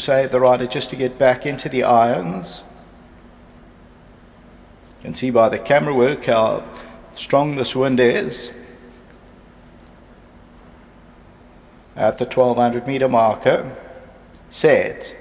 Crusade, the rider, just to get back into the irons. You can see by the camera work how strong this wind is. At the 1200 meter marker, set.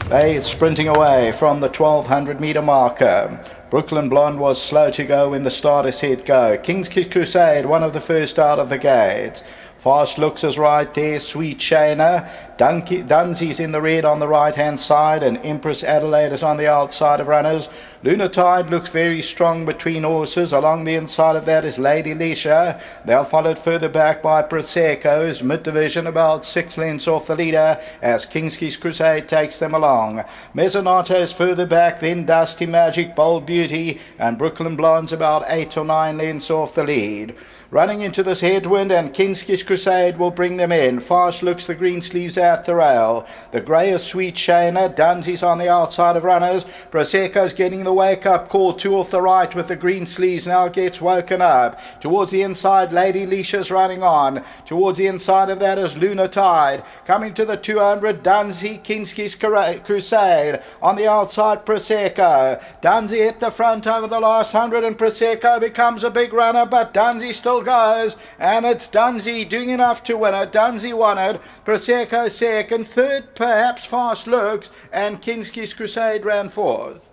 They sprinting away from the 1200 meter marker. Brooklyn Blonde was slow to go when the starter said go. King's Kiss Crusade, one of the first out of the gates. Fast Looks is right there, Sweet Shayna. DUNZIE's in the red on the right hand side, and Empress Adelaide is on the outside of runners. Lunatide looks very strong between horses. Along the inside of that is Lady Leisha. They're followed further back by Prosecco's mid-division, about 6 lengths off the leader as King's Kiss Crusade takes them along. Mezzonato's further back, then Dusty Magic, Bold Beauty, and Brooklyn Blonde's about 8 or 9 lengths off the lead. Running into this headwind, and King's Kiss Crusade will bring them in. Fast Looks, the green sleeves at the rail. The grey is Sweet Shayna. DUNZIE's on the outside of runners. Prosecco's getting the wake-up call. 2 off the right with the green sleeves. Now gets woken up. Towards the inside, Lady Leisha's running on. Towards the inside of that is Lunatide. Coming to the 200, DUNZIE, King's Kiss Crusade. On the outside, Prosecco. DUNZIE at the front over the last 100, and Prosecco becomes a big runner, but DUNZIE still goes, and it's DUNZIE doing enough to win it. DUNZIE won it. Prosecco second, third perhaps Fast Looks, and King's Kiss Crusade ran fourth.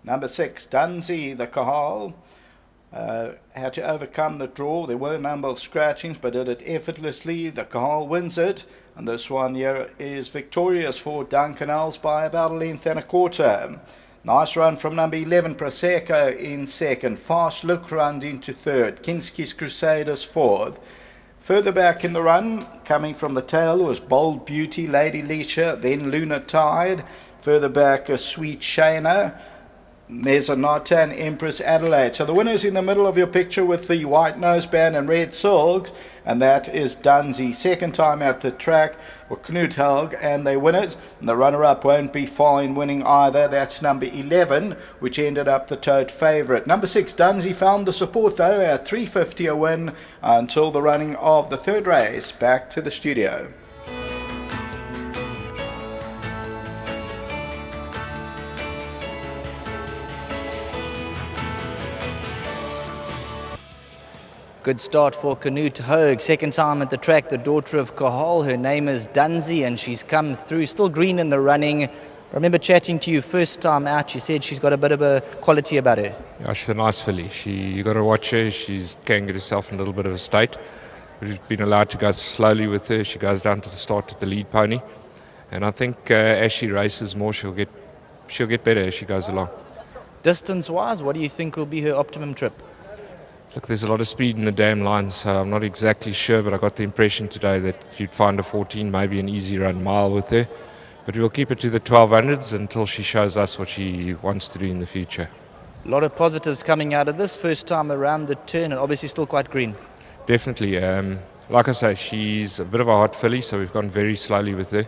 Number 6, DUNZIE, the Cahal. Had to overcome the draw. There were a number of scratchings, but did it effortlessly. The Cahal wins it, and this one here is victorious for Duncan Ells by about 1 length and a quarter. Nice run from number 11, Prosecco in second. Fast Look runs into third. King's Kiss Crusaders fourth. Further back in the run, coming from the tail, was Bold Beauty, Lady Leisha, then Lunatide. Further back, a Sweet Shayna, Mezzonata, and Empress Adelaide. So the winner's in the middle of your picture with the white noseband and red silks, and that is DUNZIE. Second time at the track for Knut Helg, and they win it. And the runner-up won't be far in winning either. That's number 11, which ended up the tote favourite. Number 6, DUNZIE, found the support though at 350 a win until the running of the third race. Back to the studio. Good start for Knut Hoeg. Second time at the track, the daughter of Cahal. Her name is DUNZIE, and she's come through, still green in the running. I remember chatting to you first time out, you said she's got a bit of a quality about her. Yeah, she's a nice filly. You got to watch her. She can get herself in a little bit of a state. We've been allowed to go slowly with her. She goes down to the start with the lead pony. And I think as she races more, she'll get better as she goes along. Distance-wise, what do you think will be her optimum trip? Look, there's a lot of speed in the dam line, so I'm not exactly sure, but I got the impression today that you'd find a 14, maybe an easy run mile with her. But we'll keep her to the 1200s until she shows us what she wants to do in the future. A lot of positives coming out of this first time around the turn, and obviously still quite green. Definitely. Like I say, she's a bit of a hot filly, so we've gone very slowly with her.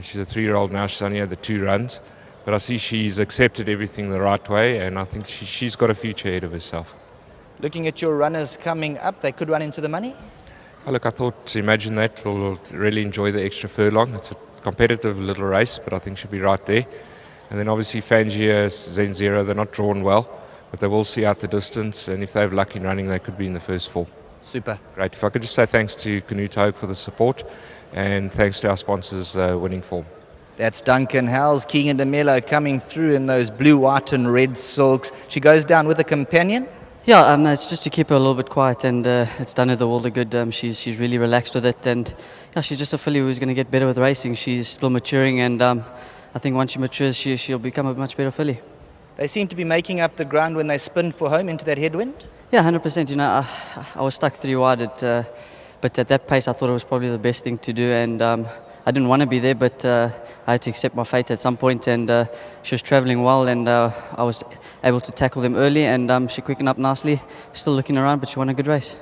She's a 3-year-old now, she's only had the 2 runs. But I see she's accepted everything the right way, and I think she's got a future ahead of herself. Looking at your runners coming up, they could run into the money? Oh, look, I thought, imagine that. We'll really enjoy the extra furlong. It's a competitive little race, but I think she'll be right there. And then obviously Fangia, Zen Zero, they're not drawn well, but they will see out the distance, and if they have luck in running, they could be in the first 4. Super. Great. If I could just say thanks to Knut Hoeg for the support, and thanks to our sponsors winning form. That's Duncan Howells, Keegan DeMello coming through in those blue, white and red silks. She goes down with a companion? Yeah, it's just to keep her a little bit quiet, and it's done her the world of good. She's really relaxed with it, and yeah, she's just a filly who's going to get better with racing. She's still maturing, and I think once she matures, she'll become a much better filly. They seem to be making up the ground when they spin for home into that headwind? Yeah, 100%. You know, I was stuck 3 wide, but at that pace, I thought it was probably the best thing to do, and I didn't want to be there, but I had to accept my fate at some point, and she was travelling well, and I was able to tackle them early, and she quickened up nicely. Still looking around, but she won a good race.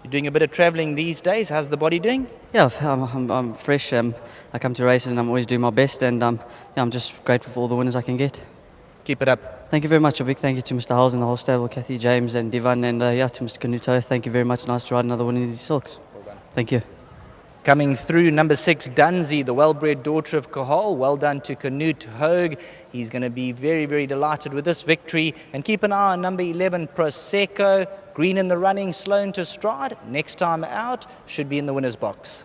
You're doing a bit of travelling these days. How's the body doing? Yeah, I'm fresh. I come to races and I'm always doing my best, and yeah, I'm just grateful for all the winners I can get. Keep it up. Thank you very much. A big thank you to Mr. Hulls and the whole stable, Kathy, James and Divan, and yeah, to Mr. Canuto. Thank you very much. Nice to ride another one in these silks. Well done. Thank you. Coming through, number 6, DUNZIE, the well-bred daughter of Cahal. Well done to Canute Hogue. He's going to be very, very delighted with this victory. And keep an eye on number 11, Prosecco. Green in the running, Sloan to stride. Next time out, should be in the winner's box.